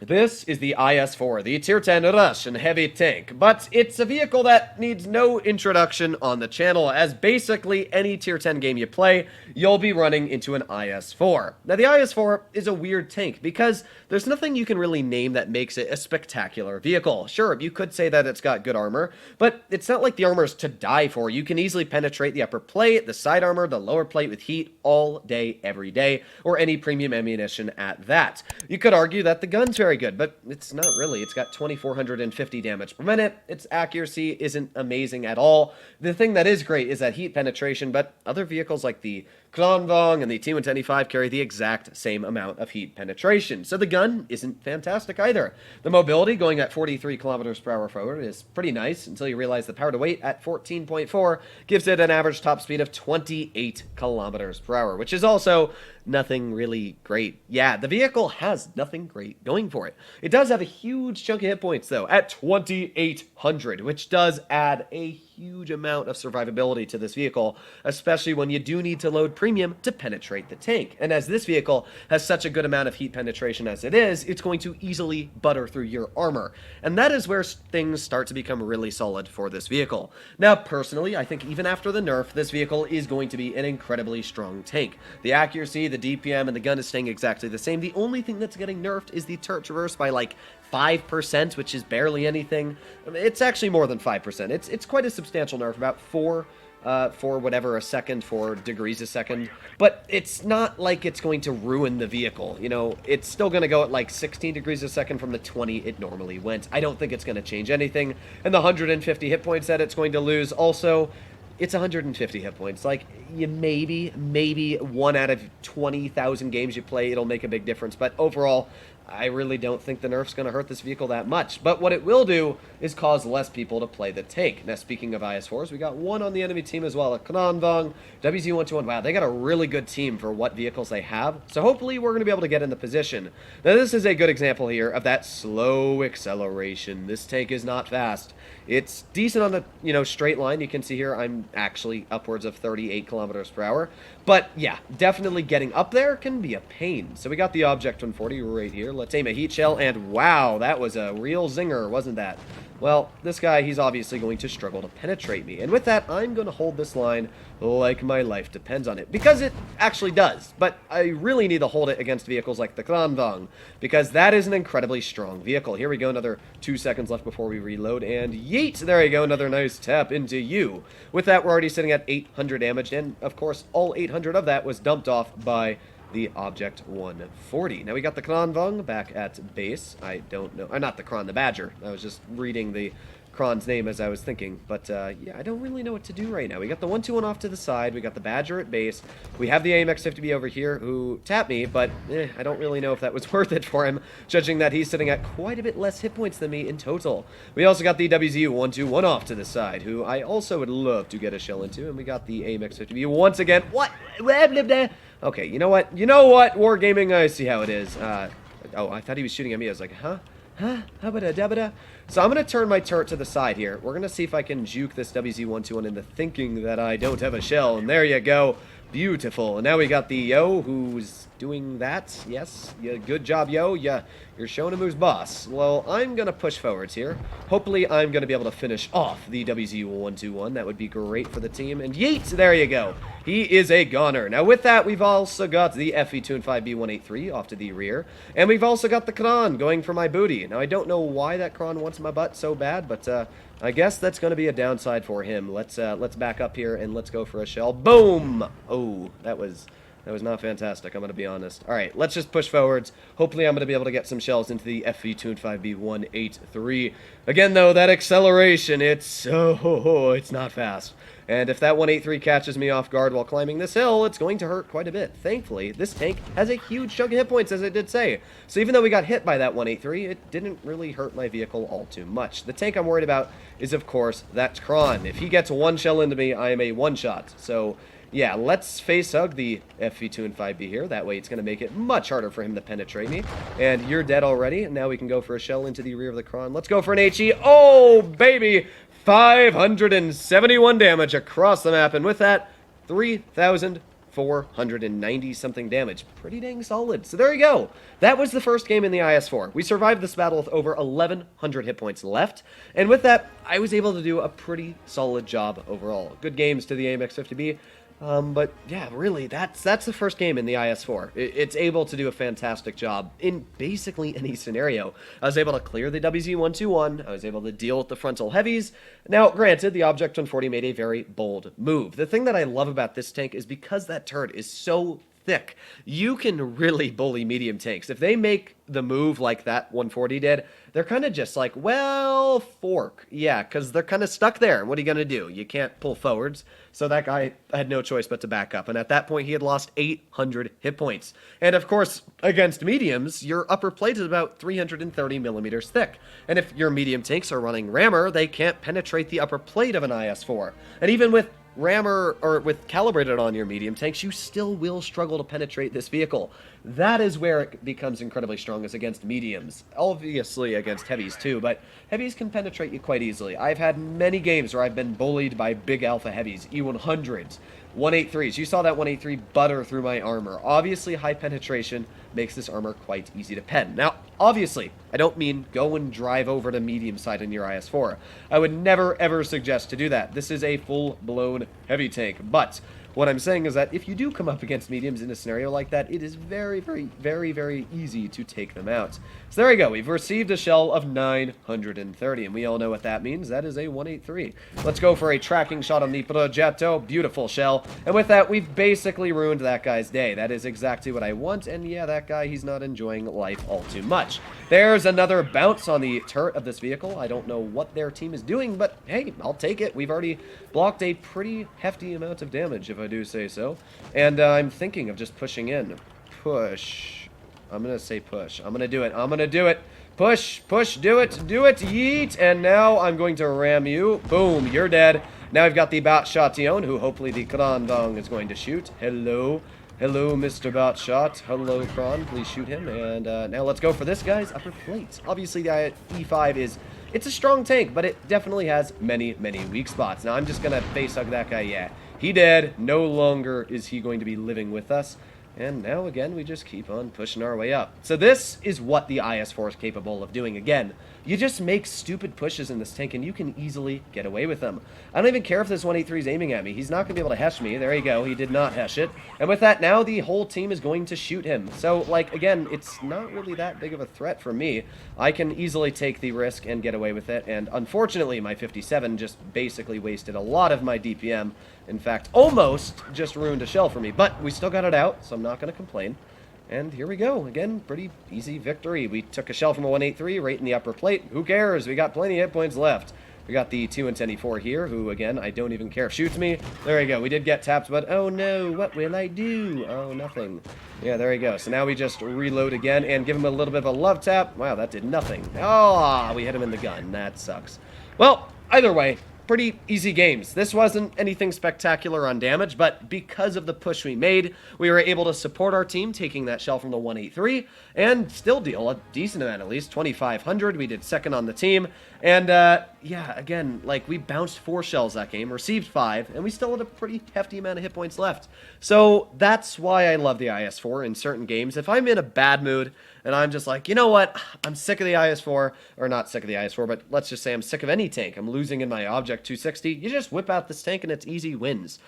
This is the IS-4, the Tier 10 Russian heavy tank, but it's a vehicle that needs no introduction on the channel, as basically any Tier 10 game you play, you'll be running into an IS-4. Now, the IS-4 is a weird tank because there's nothing you can really name that makes it a spectacular vehicle. Sure, you could say that it's got good armor, but it's not like the armor's to die for. You can easily penetrate the upper plate, the side armor, the lower plate with heat all day, every day, or any premium ammunition at that. You could argue that the gun's very good, but it's not really. It's got 2,450 damage per minute. Its accuracy isn't amazing at all. The thing that is great is that heat penetration, but other vehicles like the Kronvong and the T-125 carry the exact same amount of heat penetration, so the gun isn't fantastic either. The mobility going at 43 kilometers per hour forward is pretty nice until you realize the power to weight at 14.4 gives it an average top speed of 28 kilometers per hour, which is also nothing really great. Yeah, the vehicle has nothing great going for it. It does have a huge chunk of hit points, though, at 2,800, which does add a huge amount of survivability to this vehicle, especially when you do need to load premium to penetrate the tank. And as this vehicle has such a good amount of heat penetration as it is, it's going to easily butter through your armor. And that is where things start to become really solid for this vehicle. Now, personally, I think even after the nerf, this vehicle is going to be an incredibly strong tank. The accuracy, the DPM, and the gun is staying exactly the same. The only thing that's getting nerfed is the turret traverse by like 5%, which is barely anything. I mean, it's actually more than 5%. It's quite a substantial nerf, about 4 degrees a second, but it's not like it's going to ruin the vehicle. You know, it's still going to go at like 16 degrees a second from the 20 it normally went. I don't think it's going to change anything, and the 150 hit points that it's going to lose also, it's 150 hit points. Like, you maybe 1 out of 20,000 games you play, it'll make a big difference, but overall, I really don't think the nerf's going to hurt this vehicle that much. But what it will do is cause less people to play the tank. Now, speaking of IS-4s, we got one on the enemy team as well. A Kronvong, WZ-121. Wow, they got a really good team for what vehicles they have. So hopefully we're going to be able to get in the position. Now, this is a good example here of that slow acceleration. This tank is not fast. It's decent on the, straight line. You can see here I'm actually upwards of 38 kilometers per hour. But yeah, definitely getting up there can be a pain. So we got the Object 140 right here. Let's aim a heat shell, and wow, that was a real zinger, wasn't that? Well, this guy, he's obviously going to struggle to penetrate me. And with that, I'm going to hold this line like my life depends on it. Because it actually does. But I really need to hold it against vehicles like the Kronvong, because that is an incredibly strong vehicle. Here we go, another 2 seconds left before we reload. And yeet! There you go, another nice tap into you. With that, we're already sitting at 800 damage. And, of course, all 800 of that was dumped off by the Object 140. Now we got the Kronvong back at base. I don't know. Not the Kron, the Badger. I was just reading the Kron's name as I was thinking. But, yeah, I don't really know what to do right now. We got the 121 off to the side. We got the Badger at base. We have the AMX-50B over here who tapped me, but I don't really know if that was worth it for him, judging that he's sitting at quite a bit less hit points than me in total. We also got the WZ-121 off to the side, who I also would love to get a shell into. And we got the AMX-50B once again. What? Okay, you know what? Wargaming, I see how it is. Oh, I thought he was shooting at me. I was like, huh? Habada-dabada. So I'm going to turn my turret to the side here. We're going to see if I can juke this WZ-121 into thinking that I don't have a shell. And there you go. Beautiful. And now we got the Yo who's doing that. Yes. Yeah, good job, Yo. Yeah, you're showing him who's boss. Well, I'm going to push forwards here. Hopefully, I'm going to be able to finish off the WZ-121. That would be great for the team. And yeet! There you go. He is a goner. Now, with that, we've also got the FV-25B183 off to the rear. And we've also got the Kron going for my booty. Now, I don't know why that Kron wants my butt so bad, but I guess that's going to be a downside for him. Let's back up here and let's go for a shell. Boom! Oh, that was not fantastic, I'm going to be honest. All right, let's just push forwards. Hopefully, I'm going to be able to get some shells into the FV-25B183. Again, though, that acceleration, it's not fast. And if that 183 catches me off guard while climbing this hill, it's going to hurt quite a bit. Thankfully, this tank has a huge chunk of hit points, as it did say. So even though we got hit by that 183, it didn't really hurt my vehicle all too much. The tank I'm worried about is, of course, that Kron. If he gets one shell into me, I am a one-shot. So yeah, let's face hug the FV-25B here. That way it's going to make it much harder for him to penetrate me. And you're dead already. And now we can go for a shell into the rear of the Kron. Let's go for an HE. Oh, baby! 571 damage across the map. And with that, 3,000 490 something damage. Pretty dang solid. So there you go. That was the first game in the IS-4. We survived this battle with over 1,100 hit points left, and with that, I was able to do a pretty solid job overall. Good games to the AMX-50B. But yeah, really, that's the first game in the IS-4. It's able to do a fantastic job in basically any scenario. I was able to clear the WZ-121, I was able to deal with the frontal heavies. Now, granted, the Object 140 made a very bold move. The thing that I love about this tank is because that turret is so thick, you can really bully medium tanks. If they make the move like that 140 did, they're kind of just like, well, fork. Yeah, because they're kind of stuck there. What are you going to do? You can't pull forwards. So that guy had no choice but to back up. And at that point, he had lost 800 hit points. And of course, against mediums, your upper plate is about 330 millimeters thick. And if your medium tanks are running rammer, they can't penetrate the upper plate of an IS-4. And even with rammer or with calibrated on your medium tanks, you still will struggle to penetrate this vehicle. That is where it becomes incredibly strong, is against mediums. Obviously against heavies too, but heavies can penetrate you quite easily. I've had many games where I've been bullied by big alpha heavies, E100s, 183s. You saw that 183 butter through my armor. Obviously, high penetration makes this armor quite easy to pen. Now, obviously, I don't mean go and drive over to medium side in your IS-4. I would never, ever suggest to do that. This is a full-blown heavy tank, but what I'm saying is that if you do come up against mediums in a scenario like that, it is very, very, very, very easy to take them out. So there we go. We've received a shell of 930, and we all know what that means. That is a 183. Let's go for a tracking shot on the Progetto. Beautiful shell. And with that, we've basically ruined that guy's day. That is exactly what I want, and yeah, that guy, he's not enjoying life all too much. There's another bounce on the turret of this vehicle. I don't know what their team is doing, but hey, I'll take it. We've already blocked a pretty hefty amount of damage, if I do say so. And I'm thinking of just pushing in. Push. I'm going to say push. I'm going to do it. I'm going to do it. Push, push, do it, yeet. And now I'm going to ram you. Boom, you're dead. Now I've got the Batshation, who hopefully the Krandong is going to shoot. Hello. Hello, Mr. Batshot. Hello, Kron. Please shoot him. And now let's go for this guy's upper plate. Obviously, the E5 is... It's a strong tank, but it definitely has many, many weak spots. Now, I'm just going to face hug that guy. Yeah, he dead. No longer is he going to be living with us. And now, again, we just keep on pushing our way up. So this is what the IS-4 is capable of doing. Again, you just make stupid pushes in this tank, and you can easily get away with them. I don't even care if this 183 is aiming at me. He's not going to be able to hesh me. There you go. He did not hesh it. And with that, now the whole team is going to shoot him. So, like, again, it's not really that big of a threat for me. I can easily take the risk and get away with it. And unfortunately, my 57 just basically wasted a lot of my DPM. In fact, almost just ruined a shell for me. But we still got it out, so I'm not going to complain. And here we go. Again, pretty easy victory. We took a shell from a 183 right in the upper plate. Who cares? We got plenty of hit points left. We got the 2 and 10E4 here, who, again, I don't even care if shoots me. There we go. We did get tapped, but oh no, what will I do? Oh, nothing. Yeah, there we go. So now we just reload again and give him a little bit of a love tap. Wow, that did nothing. Oh, we hit him in the gun. That sucks. Well, either way, pretty easy games. This wasn't anything spectacular on damage, but because of the push we made, we were able to support our team, taking that shell from the 183, and still deal a decent amount, at least 2,500. We did second on the team, and yeah, again, like, we bounced 4 shells that game, received 5, and we still had a pretty hefty amount of hit points left. So that's why I love the IS-4 in certain games. If I'm in a bad mood, and I'm just like, you know what, I'm sick of the IS-4, or not sick of the IS-4, but let's just say I'm sick of any tank. I'm losing in my Object 260. You just whip out this tank and it's easy wins.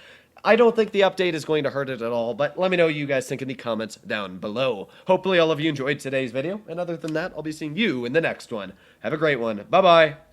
I don't think the update is going to hurt it at all, but let me know what you guys think in the comments down below. Hopefully all of you enjoyed today's video, and other than that, I'll be seeing you in the next one. Have a great one. Bye-bye.